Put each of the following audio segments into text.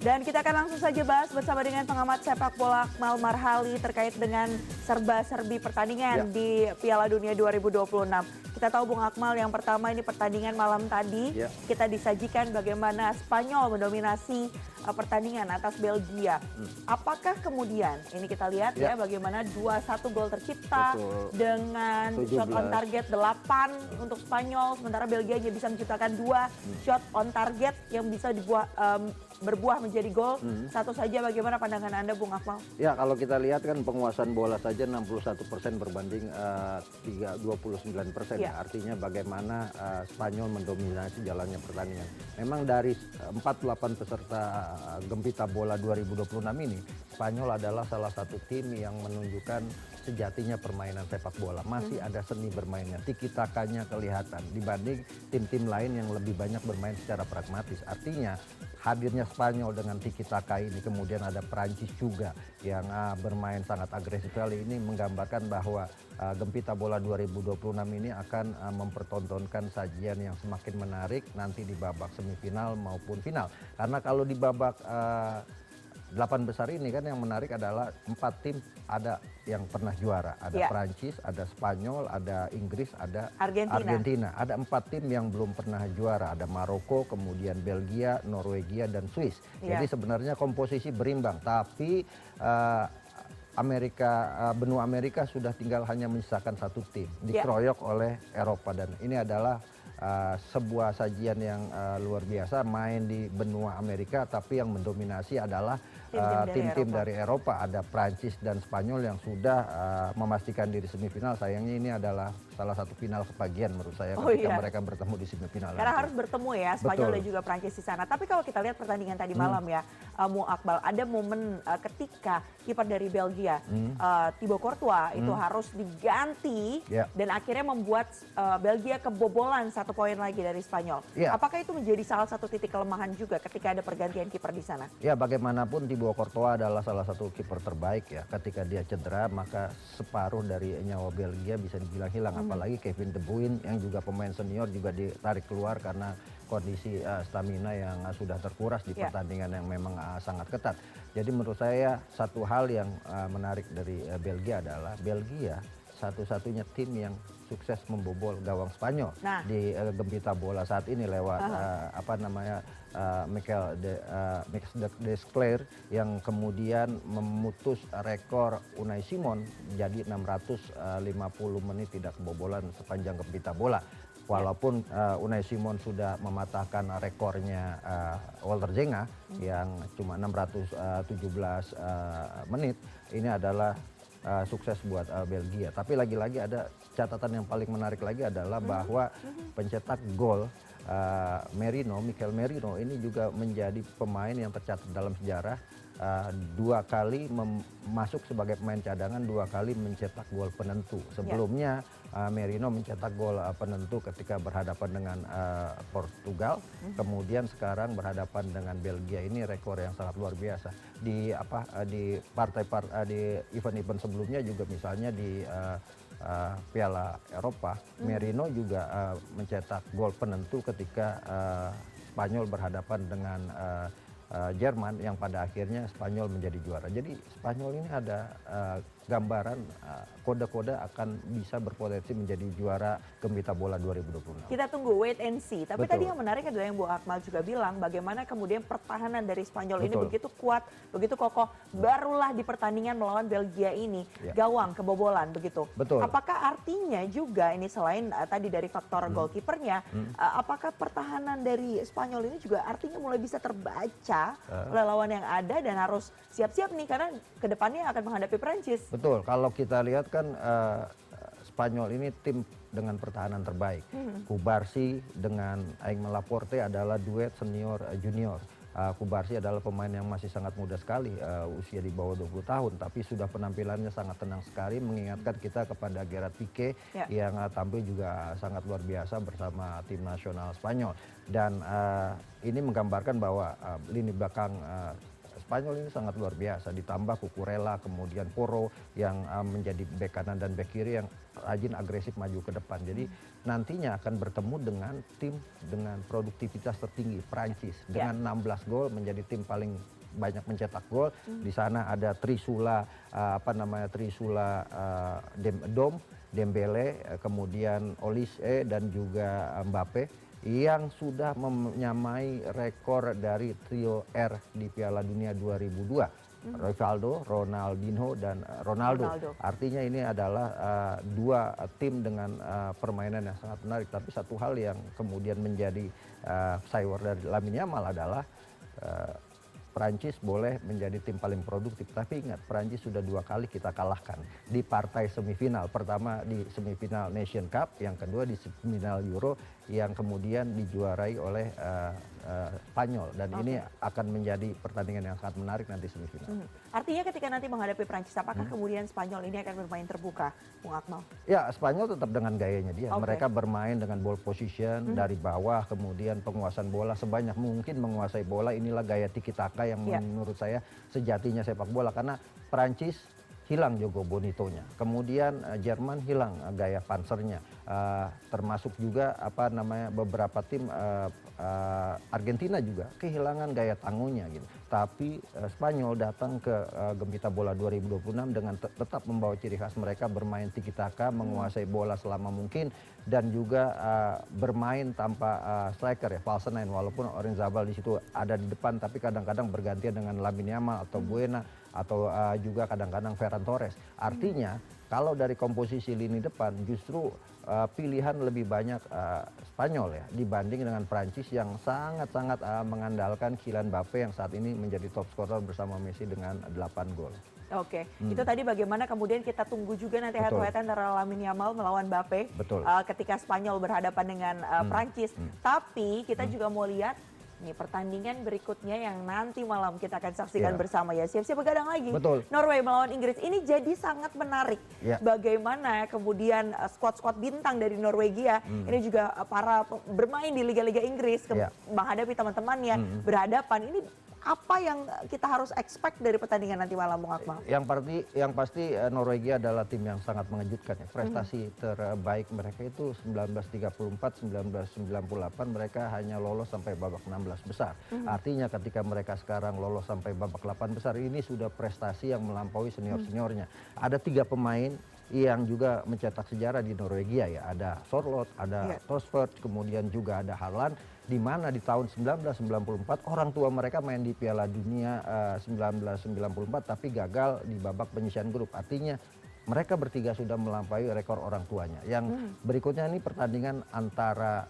Dan kita akan langsung saja bahas bersama dengan pengamat sepak bola Akmal Marhali terkait dengan serba-serbi pertandingan di Piala Dunia 2026. Kita tahu Bung Akmal, yang pertama ini pertandingan malam tadi kita disajikan bagaimana Spanyol mendominasi pertandingan atas Belgia. Apakah kemudian ini kita lihat ya bagaimana 2-1 gol tercipta dengan 17. shot on target 8 untuk Spanyol, sementara Belgia hanya bisa menciptakan 2 shot on target yang bisa berbuah menjadi gol. Satu saja, bagaimana pandangan Anda Bung Akmal? Ya, kalau kita lihat kan penguasaan bola saja 61% berbanding 29%. Ya. Artinya bagaimana Spanyol mendominasi jalannya pertandingan. Memang dari 48 peserta Gempita Bola 2026 ini, Spanyol adalah salah satu tim yang menunjukkan sejatinya permainan sepak bola. Masih ada seni bermainnya, tiki-takanya kelihatan dibanding tim-tim lain yang lebih banyak bermain secara pragmatis. Artinya hadirnya Spanyol dengan tiki-taka ini, kemudian ada Prancis juga yang bermain sangat agresif kali ini, menggambarkan bahwa Gempita Bola 2026 ini akan mempertontonkan sajian yang semakin menarik nanti di babak semifinal maupun final. Karena kalau di babak 8 besar ini kan yang menarik adalah 4 tim ada yang pernah juara. Ada Prancis, ada Spanyol, ada Inggris, ada Argentina. Ada 4 tim yang belum pernah juara. Ada Maroko, kemudian Belgia, Norwegia, dan Swiss. Jadi sebenarnya komposisi berimbang. Tapi benua Amerika sudah tinggal hanya menyisakan 1 tim. Dikeroyok oleh Eropa. Dan ini adalah sebuah sajian yang luar biasa, main di benua Amerika, tapi yang mendominasi adalah tim-tim dari Eropa. Ada Prancis dan Spanyol yang sudah memastikan diri semifinal. Sayangnya ini adalah salah satu final kepagian menurut saya ketika mereka bertemu di semifinal. Karena harus bertemu ya Spanyol dan juga Prancis di sana. Tapi kalau kita lihat pertandingan tadi malam ya, Bung Akmal, ada momen ketika kiper dari Belgia, Thibaut Courtois itu harus diganti dan akhirnya membuat Belgia kebobolan 1 poin lagi dari Spanyol. Apakah itu menjadi salah satu titik kelemahan juga ketika ada pergantian kiper di sana? Ya, bagaimanapun Thibaut Courtois adalah salah satu kiper terbaik ya. Ketika dia cedera maka separuh dari nyawa Belgia bisa dibilang hilang. Apalagi Kevin De Bruyne yang juga pemain senior juga ditarik keluar karena kondisi stamina yang sudah terkuras di pertandingan yang memang sangat ketat. Jadi menurut saya satu hal yang menarik dari Belgia adalah Belgia satu-satunya tim yang sukses membobol gawang Spanyol di Gempita Bola saat ini lewat Michael Desclerc yang kemudian memutus rekor Unai Simon jadi 650 menit tidak kebobolan sepanjang Gempita Bola. Walaupun Unai Simon sudah mematahkan rekornya Walter Zenga yang cuma 617 menit, ini adalah sukses buat Belgia. Tapi lagi-lagi ada catatan yang paling menarik lagi adalah bahwa pencetak gol Mikel Merino ini juga menjadi pemain yang tercatat dalam sejarah 2 kali masuk sebagai pemain cadangan, 2 kali mencetak gol penentu. Sebelumnya Merino mencetak gol penentu ketika berhadapan dengan Portugal, kemudian sekarang berhadapan dengan Belgia. Ini rekor yang sangat luar biasa. Di event-event sebelumnya juga misalnya di Piala Eropa, Merino juga mencetak gol penentu ketika Spanyol berhadapan dengan Jerman yang pada akhirnya Spanyol menjadi juara. Jadi Spanyol ini ada gambaran kode-kode akan bisa berpotensi menjadi juara Gempita Bola 2026. Kita tunggu, wait and see. Tapi tadi yang menarik adalah yang Bu Akmal juga bilang bagaimana kemudian pertahanan dari Spanyol ini begitu kuat, begitu kokoh. Barulah di pertandingan melawan Belgia ini gawang kebobolan begitu. Apakah artinya juga ini selain tadi dari faktor goalkeepernya, apakah pertahanan dari Spanyol ini juga artinya mulai bisa terbaca oleh lawan yang ada dan harus siap-siap nih karena kedepannya akan menghadapi Prancis. Betul, kalau kita lihat kan Spanyol ini tim dengan pertahanan terbaik. Kubarsi dengan Aimé Laporte adalah duet senior junior. Kubarsi adalah pemain yang masih sangat muda sekali, usia di bawah 20 tahun, tapi sudah penampilannya sangat tenang sekali, mengingatkan kita kepada Gerard Pique yang tampil juga sangat luar biasa bersama tim nasional Spanyol. Dan ini menggambarkan bahwa lini belakang Spanyol ini sangat luar biasa, ditambah Cucurella, kemudian Porro yang menjadi bek kanan dan bek kiri yang rajin agresif maju ke depan. Jadi nantinya akan bertemu dengan tim dengan produktivitas tertinggi, Prancis, dengan 16 gol menjadi tim paling banyak mencetak gol. Di sana ada Trisula, Dembele, kemudian Olise dan juga Mbappe yang sudah menyamai rekor dari trio R di Piala Dunia 2002. Rivaldo, Ronaldinho, dan Ronaldo. Artinya ini adalah dua tim dengan permainan yang sangat menarik. Tapi satu hal yang kemudian menjadi sayur dari Lamine Yamal adalah Prancis boleh menjadi tim paling produktif, tapi ingat Prancis sudah 2 kali kita kalahkan di partai semifinal. Pertama di semifinal Nation Cup, yang kedua di semifinal Euro yang kemudian dijuarai oleh Spanyol, dan ini akan menjadi pertandingan yang sangat menarik nanti semifinal. Artinya ketika nanti menghadapi Prancis, apakah kemudian Spanyol ini akan bermain terbuka, Bung Akmal? Ya, Spanyol tetap dengan gayanya dia. Mereka bermain dengan ball position dari bawah, kemudian penguasaan bola sebanyak mungkin menguasai bola. Inilah gaya tiki taka yang menurut saya sejatinya sepak bola, karena Prancis hilang Jogo Bonitonya, kemudian Jerman hilang gaya pansernya, termasuk juga beberapa tim Argentina juga kehilangan gaya tangguhnya gitu. Tapi Spanyol datang ke Gempita Bola 2026 dengan tetap membawa ciri khas mereka, bermain tiki taka, menguasai bola selama mungkin, dan juga bermain tanpa striker ya, false nine, walaupun Oyarzabal di situ ada di depan, tapi kadang-kadang bergantian dengan Lamine Yamal atau Buena atau juga kadang-kadang Ferran Torres. Artinya kalau dari komposisi lini depan justru pilihan lebih banyak Spanyol ya dibanding dengan Prancis yang sangat-sangat mengandalkan Kylian Mbappe yang saat ini menjadi top scorer bersama Messi dengan 8 gol. Oke, itu tadi bagaimana kemudian kita tunggu juga nanti head to head antara Lamine Yamal melawan Mbappe ketika Spanyol berhadapan dengan Prancis. Tapi kita juga mau lihat nih pertandingan berikutnya yang nanti malam kita akan saksikan bersama ya. Siap-siap begadang lagi. Norway melawan Inggris. Ini jadi sangat menarik. Bagaimana kemudian skuad-skuad bintang dari Norwegia ini juga para bermain di liga-liga Inggris menghadapi teman-temannya berhadapan. Ini apa yang kita harus expect dari pertandingan nanti malam, Bung Akmal? Yang pasti Norwegia adalah tim yang sangat mengejutkan ya. Prestasi terbaik mereka itu 1934, 1998 mereka hanya lolos sampai babak 16 besar. Artinya ketika mereka sekarang lolos sampai babak 8 besar, ini sudah prestasi yang melampaui senior-seniornya. Ada 3 pemain yang juga mencetak sejarah di Norwegia ya. Ada Sorloth, ada Tosford, kemudian juga ada Haaland, di mana di tahun 1994 orang tua mereka main di Piala Dunia 1994 tapi gagal di babak penyisihan grup. Artinya mereka bertiga sudah melampaui rekor orang tuanya. Yang berikutnya ini pertandingan antara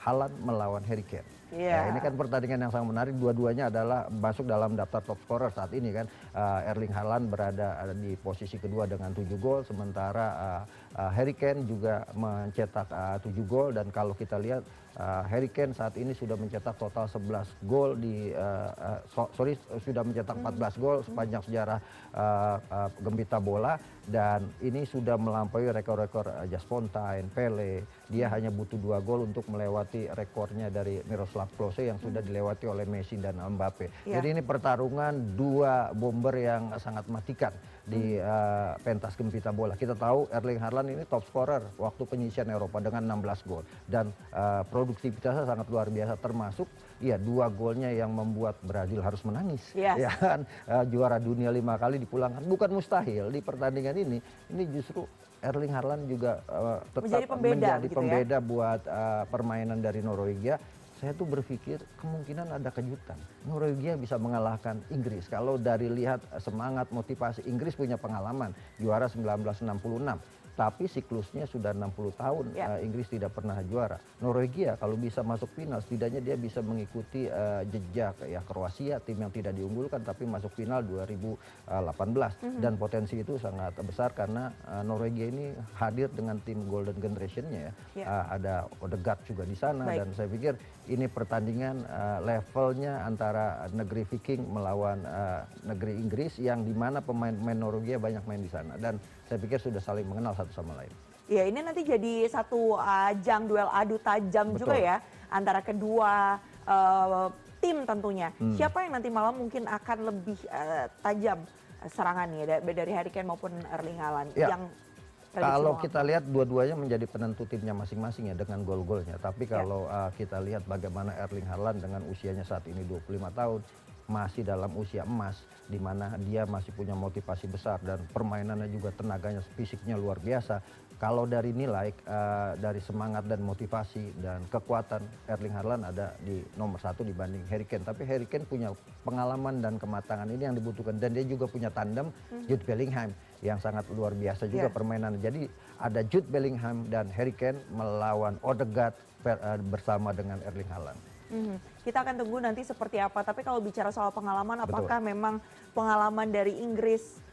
Haaland melawan Harry Kane. Ya, ini kan pertandingan yang sangat menarik. Dua-duanya adalah masuk dalam daftar top scorer saat ini kan. Erling Haaland berada di posisi kedua dengan 7 gol, sementara Harry Kane juga mencetak 7 gol, dan kalau kita lihat Harry Kane saat ini sudah mencetak total 11 gol sudah mencetak 14 gol sepanjang sejarah Gempita Bola, dan ini sudah melampaui rekor-rekor Just Fontaine, Pele. Dia hanya butuh 2 gol untuk melewati rekornya dari Miroslav Klose yang sudah dilewati oleh Messi dan Mbappe. Jadi ini pertarungan 2 bomber yang sangat matikan di pentas Gempita Bola. Kita tahu Erling Haaland ini top scorer waktu penyisian Eropa dengan 16 gol, dan produktivitasnya sangat luar biasa, termasuk 2 golnya yang membuat Brazil harus menangis. Ya kan, juara dunia 5 kali dipulangkan, bukan mustahil di pertandingan ini justru Erling Haaland juga tetap menjadi pembeda buat permainan dari Norwegia. Saya tuh berpikir kemungkinan ada kejutan. Norwegia bisa mengalahkan Inggris. Kalau dari lihat semangat, motivasi, Inggris punya pengalaman juara 1966. Tapi siklusnya sudah 60 tahun Inggris tidak pernah juara. Norwegia kalau bisa masuk final, setidaknya dia bisa mengikuti jejak ya Kroasia, tim yang tidak diunggulkan tapi masuk final 2018. Dan potensi itu sangat besar karena Norwegia ini hadir dengan tim Golden Generation-nya ya. Ada Odegaard juga di sana. Dan saya pikir ini pertandingan levelnya antara negeri Viking melawan negeri Inggris, yang dimana pemain-pemain Norwegia banyak main di sana, dan saya pikir sudah saling mengenal satu sama lain. Ya, ini nanti jadi satu ajang duel adu tajam juga ya antara kedua tim tentunya. Siapa yang nanti malam mungkin akan lebih tajam serangannya dari Harry Kane maupun Erling Haaland yang kalau kita lihat dua-duanya menjadi penentu timnya masing-masing ya dengan gol-golnya. Tapi kalau kita lihat bagaimana Erling Haaland dengan usianya saat ini 25 tahun masih dalam usia emas, di mana dia masih punya motivasi besar dan permainannya juga tenaganya, fisiknya luar biasa. Kalau dari nilai, dari semangat dan motivasi dan kekuatan, Erling Haaland ada di nomor 1 dibanding Harry Kane. Tapi Harry Kane punya pengalaman dan kematangan ini yang dibutuhkan. Dan dia juga punya tandem Jude Bellingham yang sangat luar biasa juga permainan. Jadi ada Jude Bellingham dan Harry Kane melawan Odegaard bersama dengan Erling Haaland. Kita akan tunggu nanti seperti apa. Tapi kalau bicara soal pengalaman, apakah memang pengalaman dari Inggris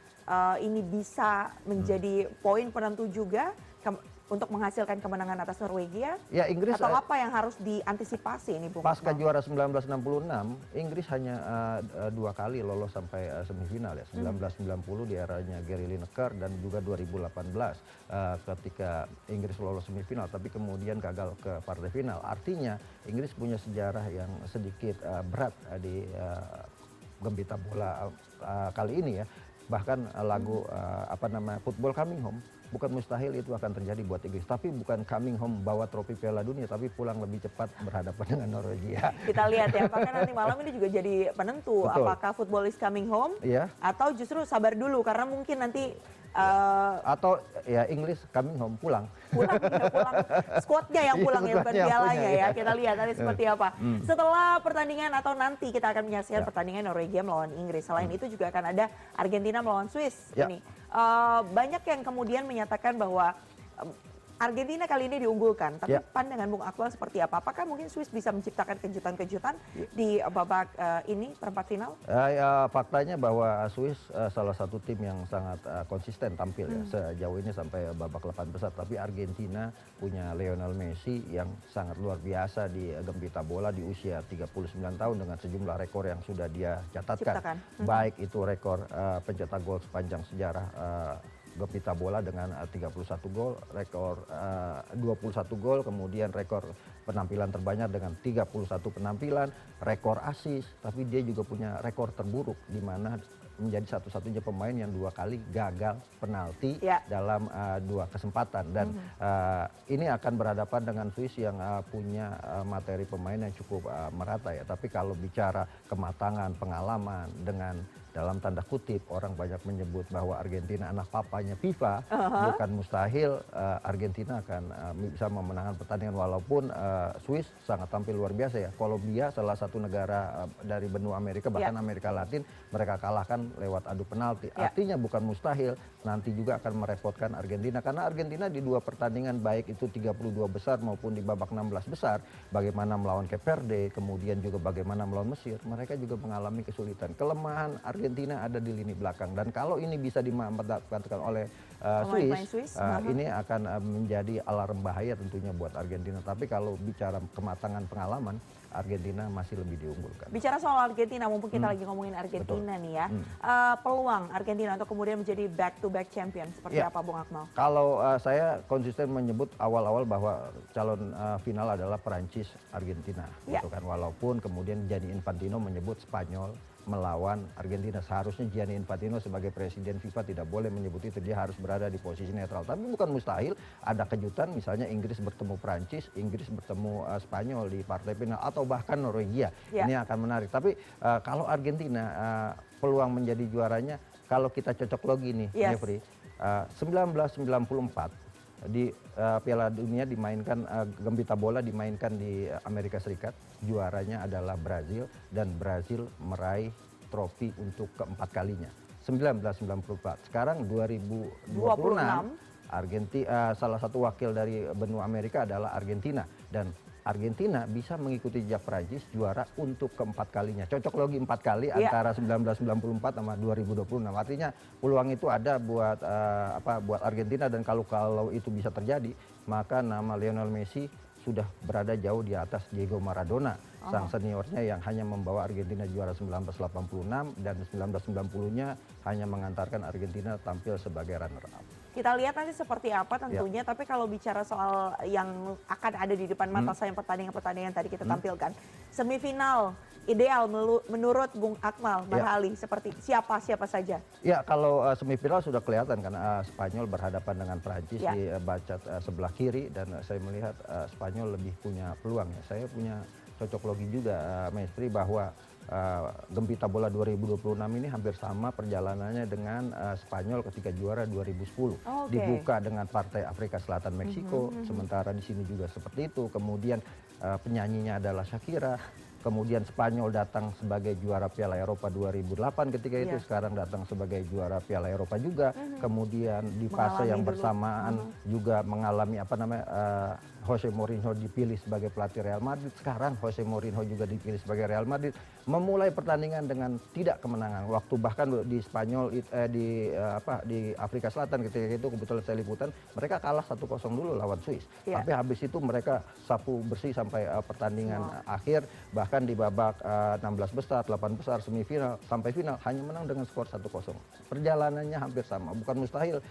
ini bisa menjadi poin penentu juga untuk menghasilkan kemenangan atas Norwegia? Ya, Inggris atau apa yang harus diantisipasi ini, Bung? Pasca juara 1966, Inggris hanya 2 kali lolos sampai semifinal ya. 1990 di eranya Gary Lineker dan juga 2018 ketika Inggris lolos semifinal, tapi kemudian gagal ke partai final. Artinya Inggris punya sejarah yang sedikit berat di gembita bola kali ini ya. Bahkan lagu Football Coming Home, bukan mustahil itu akan terjadi buat Inggris. Tapi bukan coming home bawa trofi Piala Dunia, tapi pulang lebih cepat berhadapan dengan Norwegia. Kita lihat ya, apakah nanti malam ini juga jadi penentu. Betul. Apakah football is coming home atau justru sabar dulu karena mungkin nanti atau ya Inggris coming home, pulang squadnya yang pulang ya, bukan pialanya ya. Kita lihat nanti seperti apa. Setelah pertandingan atau nanti kita akan menyaksikan pertandingan Norwegia melawan Inggris. Selain itu juga akan ada Argentina melawan Swiss. Ini banyak yang kemudian menyatakan bahwa Argentina kali ini diunggulkan, tapi pandangan Bung Akmal seperti apa? Apakah mungkin Swiss bisa menciptakan kejutan-kejutan di babak ini perempat final? Faktanya bahwa Swiss salah satu tim yang sangat konsisten tampil ya sejauh ini sampai babak 8 besar. Tapi Argentina punya Lionel Messi yang sangat luar biasa di gembita bola di usia 39 tahun dengan sejumlah rekor yang sudah dia catatkan. Baik itu rekor pencetak gol sepanjang sejarah gembita bola dengan 31 gol, rekor 21 gol, kemudian rekor penampilan terbanyak dengan 31 penampilan, rekor assist, tapi dia juga punya rekor terburuk di mana menjadi satu-satunya pemain yang 2 kali gagal penalti dalam 2 kesempatan. Dan ini akan berhadapan dengan Swiss yang punya materi pemain yang cukup merata ya. Tapi kalau bicara kematangan, pengalaman dengan dalam tanda kutip orang banyak menyebut bahwa Argentina anak papanya FIFA, bukan mustahil Argentina akan bisa memenangkan pertandingan walaupun Swiss sangat tampil luar biasa ya. Kolombia salah satu negara dari benua Amerika bahkan Amerika Latin mereka kalahkan lewat adu penalti. Artinya bukan mustahil nanti juga akan merepotkan Argentina karena Argentina di 2 pertandingan baik itu 32 besar maupun di babak 16 besar bagaimana melawan Cape Verde kemudian juga bagaimana melawan Mesir mereka juga mengalami kesulitan. Kelemahan Argentina ada di lini belakang dan kalau ini bisa dimanfaatkan oleh Swiss, ini akan menjadi alarm bahaya tentunya buat Argentina. Tapi kalau bicara kematangan pengalaman, Argentina masih lebih diunggulkan. Bicara soal Argentina, mumpung kita lagi ngomongin Argentina nih ya, peluang Argentina untuk kemudian menjadi back-to-back champion seperti apa Bung Akmal? Kalau saya konsisten menyebut awal-awal bahwa calon final adalah Perancis Argentina, gitu kan. Walaupun kemudian Gianni Infantino menyebut Spanyol melawan Argentina. Seharusnya Gianni Infantino sebagai presiden FIFA tidak boleh menyebut itu, dia harus berada di posisi netral. Tapi bukan mustahil ada kejutan misalnya Inggris bertemu Prancis, Inggris bertemu Spanyol di partai final atau bahkan Norwegia. Ini akan menarik. Tapi kalau Argentina peluang menjadi juaranya kalau kita cocok logi nih, Jeffrey, 1994 di Piala Dunia dimainkan gembita bola dimainkan di Amerika Serikat, juaranya adalah Brazil dan Brazil meraih trofi untuk keempat kalinya 1994. Sekarang 2026 Argentina salah satu wakil dari benua Amerika adalah Argentina dan Argentina bisa mengikuti jejak Prancis juara untuk keempat kalinya. Cocok logi 4 kali antara 1994 sama 2026. Artinya peluang itu ada buat buat Argentina dan kalau itu bisa terjadi, maka nama Lionel Messi sudah berada jauh di atas Diego Maradona, sang seniornya yang hanya membawa Argentina juara 1986 dan 1990-nya hanya mengantarkan Argentina tampil sebagai runner up. Kita lihat nanti seperti apa tentunya, tapi kalau bicara soal yang akan ada di depan mata saya pertandingan-pertandingan tadi kita tampilkan, semifinal ideal menurut Bung Akmal Marhali seperti siapa saja? Ya, kalau semifinal sudah kelihatan karena Spanyol berhadapan dengan Prancis di bacat sebelah kiri dan saya melihat Spanyol lebih punya peluang ya. Saya punya cocok logi juga Maestri bahwa Gempita Bola 2026 ini hampir sama perjalanannya dengan Spanyol ketika juara 2010. Dibuka dengan partai Afrika Selatan Meksiko, sementara di sini juga seperti itu. Kemudian penyanyinya adalah Shakira. Kemudian Spanyol datang sebagai juara Piala Eropa 2008 ketika itu, sekarang datang sebagai juara Piala Eropa juga. Kemudian di fase yang bersamaan juga mengalami Jose Mourinho dipilih sebagai pelatih Real Madrid. Sekarang Jose Mourinho juga dipilih sebagai Real Madrid. Memulai pertandingan dengan tidak kemenangan. Waktu bahkan di Spanyol di Afrika Selatan ketika itu kebetulan saya liputan, mereka kalah 1-0 dulu lawan Swiss. Tapi habis itu mereka sapu bersih sampai pertandingan akhir. Bahkan di babak 16 besar, 8 besar, semifinal sampai final hanya menang dengan skor 1-0. Perjalanannya hampir sama. Bukan mustahil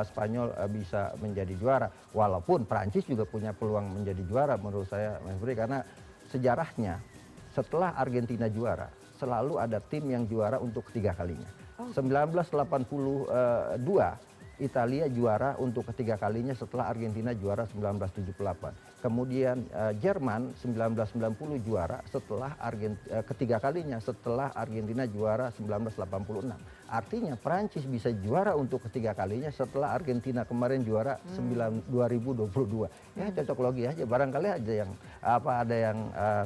Spanyol bisa menjadi juara. Walaupun Prancis juga punya peluang menjadi juara menurut saya, Mas Budi, karena sejarahnya setelah Argentina juara selalu ada tim yang juara untuk ketiga kalinya. 1982 Italia juara untuk ketiga kalinya setelah Argentina juara 1978. Kemudian Jerman 1990 juara setelah ketiga kalinya setelah Argentina juara 1986. Artinya Prancis bisa juara untuk ketiga kalinya setelah Argentina kemarin juara 2022. Ya cocok logi aja, barangkali aja yang ada yang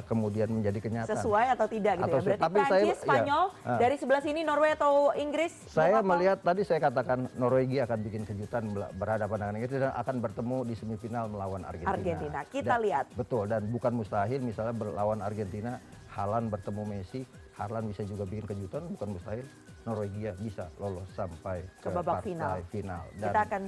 kemudian menjadi kenyataan. Sesuai atau tidak gitu atau ya. Berarti Prancis, Spanyol, dari sebelah sini Norway atau Inggris? Saya melihat tadi saya katakan Norwegia akan bikin kejutan berhadapan dengan Inggris dan akan bertemu di semifinal melawan Argentina. Kita lihat. Betul, dan bukan mustahil misalnya berlawan Argentina, Haaland bertemu Messi, Haaland bisa juga bikin kejutan, bukan mustahil Norwegia bisa lolos sampai ke babak final dan kita akan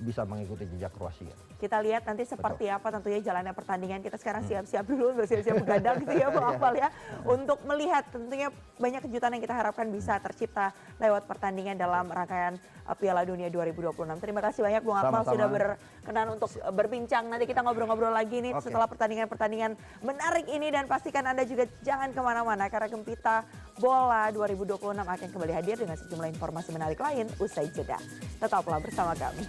bisa mengikuti jejak Kroasia. Kita lihat nanti seperti apa tentunya jalannya pertandingan. Kita sekarang siap-siap dulu, bersiap-siap begadang gitu ya Bang Akmal ya. Untuk melihat tentunya banyak kejutan yang kita harapkan bisa tercipta lewat pertandingan dalam rangkaian Piala Dunia 2026. Terima kasih banyak Bung Akmal sudah berkenan untuk berbincang. Nanti kita ngobrol-ngobrol lagi nih setelah pertandingan-pertandingan menarik ini, dan pastikan Anda juga jangan kemana-mana karena Gempita Bola 2026 akan kembali hadir dengan sejumlah informasi menarik lain usai jeda. Tetaplah bersama kami.